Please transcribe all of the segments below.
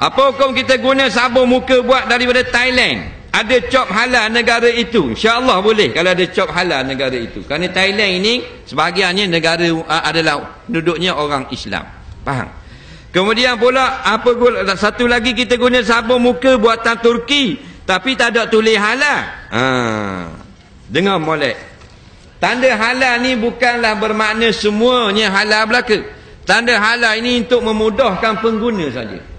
Apa hukum kita guna sabun muka buat daripada Thailand? Ada cop halal negara itu? InsyaAllah boleh kalau ada cop halal negara itu. Kerana Thailand ini sebahagiannya negara adalah penduduknya orang Islam. Faham? Kemudian pula satu lagi, kita guna sabun muka buatan Turki tapi tak ada tulis halal. Dengar molek. Tanda halal ni bukanlah bermakna semuanya halal belaka. Tanda halal ini untuk memudahkan pengguna saja.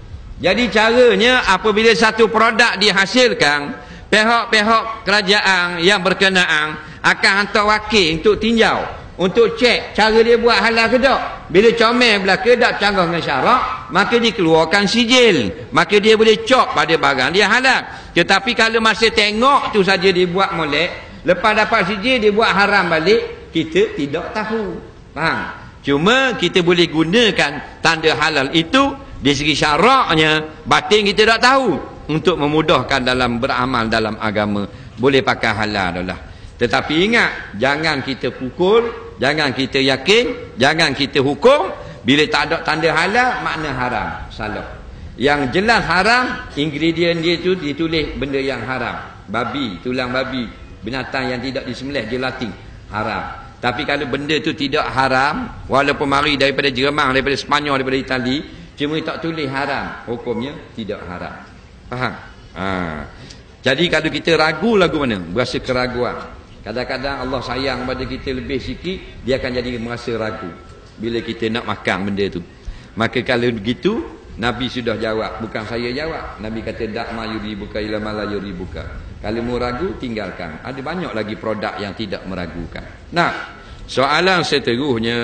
Jadi caranya apabila satu produk dihasilkan, pihak-pihak kerajaan yang berkenaan akan hantar wakil untuk tinjau, untuk cek cara dia buat halal ke tak. Bila comel belaka tak canggah dengan syarak, maka dikeluarkan sijil, maka dia boleh cop pada barang dia halal. Tetapi kalau masa tengok tu saja dia buat molek, lepas dapat sijil dia buat haram balik, kita tidak tahu. Faham? Cuma kita boleh gunakan tanda halal itu di segi syaraknya, batin kita tak tahu, untuk memudahkan dalam beramal dalam agama, boleh pakai halal dah. Tetapi ingat, jangan kita pukul, jangan kita yakin, jangan kita hukum. Bila tak ada tanda halal, makna haram. Salah. Yang jelas haram, ingredient dia tu ditulis benda yang haram. Babi, tulang babi, binatang yang tidak disembelih, gelatin, haram. Tapi kalau benda tu tidak haram, walaupun mari daripada Jerman, daripada Sepanyol, daripada Itali, cuma tak tulis haram, hukumnya tidak haram. Faham? Jadi kalau kita ragu lagu mana? Berasa keraguan. Kadang-kadang Allah sayang pada kita lebih sikit, dia akan jadi merasa ragu bila kita nak makan benda tu. Maka kalau begitu, Nabi sudah jawab, bukan saya jawab. Nabi kata dak ma yuribuka ila ma la yuribuka. Kalau mau ragu, tinggalkan. Ada banyak lagi produk yang tidak meragukan. Nah, soalan seterusnya,